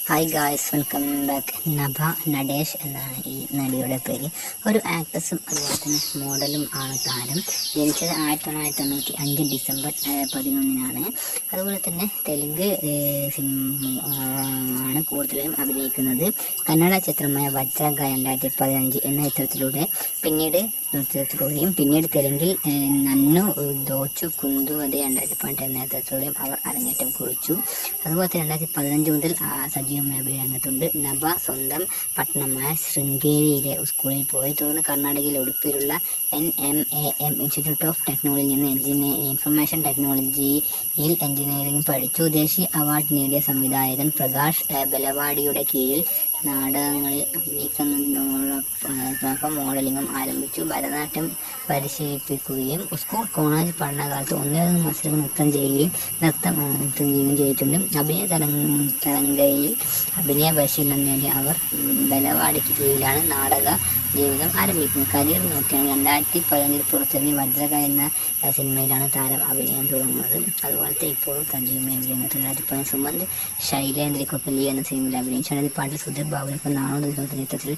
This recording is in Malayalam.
Hi guys, welcome back. Nabha Natesh എന്നാണ് ഈ നടിയുടെ പേര്. ഒരു ആക്ട്രസും അതുപോലെ തന്നെ മോഡലും ആണ് താരം. ജനിച്ചത് 1995 ഡിസംബർ 11-നാണ്. അതുപോലെ തന്നെ തെലുങ്ക് ആണ് കൂടുതലും അഭിനയിക്കുന്നത്. കന്നഡ ചിത്രമായ വജ്രഗ 2015 എന്ന ചിത്രത്തിലൂടെ പിന്നീട് തെലുങ്കിൽ നന്നു ദോച്ചു കുന്തു അത് 2018 എന്ന ചിത്രത്തിലൂടെയും അവർ അരങ്ങേറ്റം കുറിച്ചു. അതുപോലെ തന്നെ 2015 മുതൽ സജീവമായ അഭിനയരംഗത്തുണ്ട്. നഭ സ്വന്തം പട്ടണമായ ശൃംഗേരിയിലെ സ്കൂളിൽ പോയി. തുടർന്ന് കർണാടകയിലെ ഉടുപ്പിയിലുള്ള NMAM ഇൻസ്റ്റിറ്റ്യൂട്ട് ഓഫ് ടെക്നോളജിയിൽ നിന്ന് ഇൻഫർമേഷൻ ടെക്നോളജിയിൽ എഞ്ചിനീയറിംഗ് പഠിച്ചു. ദേശീയ അവാർഡ് നേടിയ സംവിധായകൻ പ്രകാശ് ബലവാടിയുടെ കീഴിൽ നാടകങ്ങളിൽ അഭിനയിക്കുന്നതിനോടൊപ്പം മോഡലിംഗും ആരംഭിച്ചു. ഭരതനാട്യം പരിശീലിപ്പിക്കുകയും സ്കൂൾ കോളേജ് പഠനകാലത്ത് ഒന്നിലധികം മത്സരങ്ങൾ നൃത്തം ചെയ്യുകയും ചെയ്തിട്ടുണ്ട്. അഭിനയ തരംഗയിൽ അഭിനയ പരിശീലനം നേടിയ അവർ ബലവാടിക്ക് കീഴിലാണ് നാടക ജീവിതം ആരംഭിക്കുന്നത്. കരിയർ നോക്കിയാണ് 2015 പുറത്തിറങ്ങിയ വജ്രക എന്ന സിനിമയിലാണ് താരം അഭിനയം തുടങ്ങുന്നത്. അതുപോലത്തെ ഇപ്പോഴും സജീവമായ അഭിനയത്തിൽ 2015 സുമന്ത് ശൈലേന്ദ്രയ്ക്കൊപ്പം ലീ എന്ന സിനിമയിൽ അഭിനയിച്ചു. 2018 സുധീർ ബാബുവിനൊപ്പം 400 ചിത്രത്തിൽ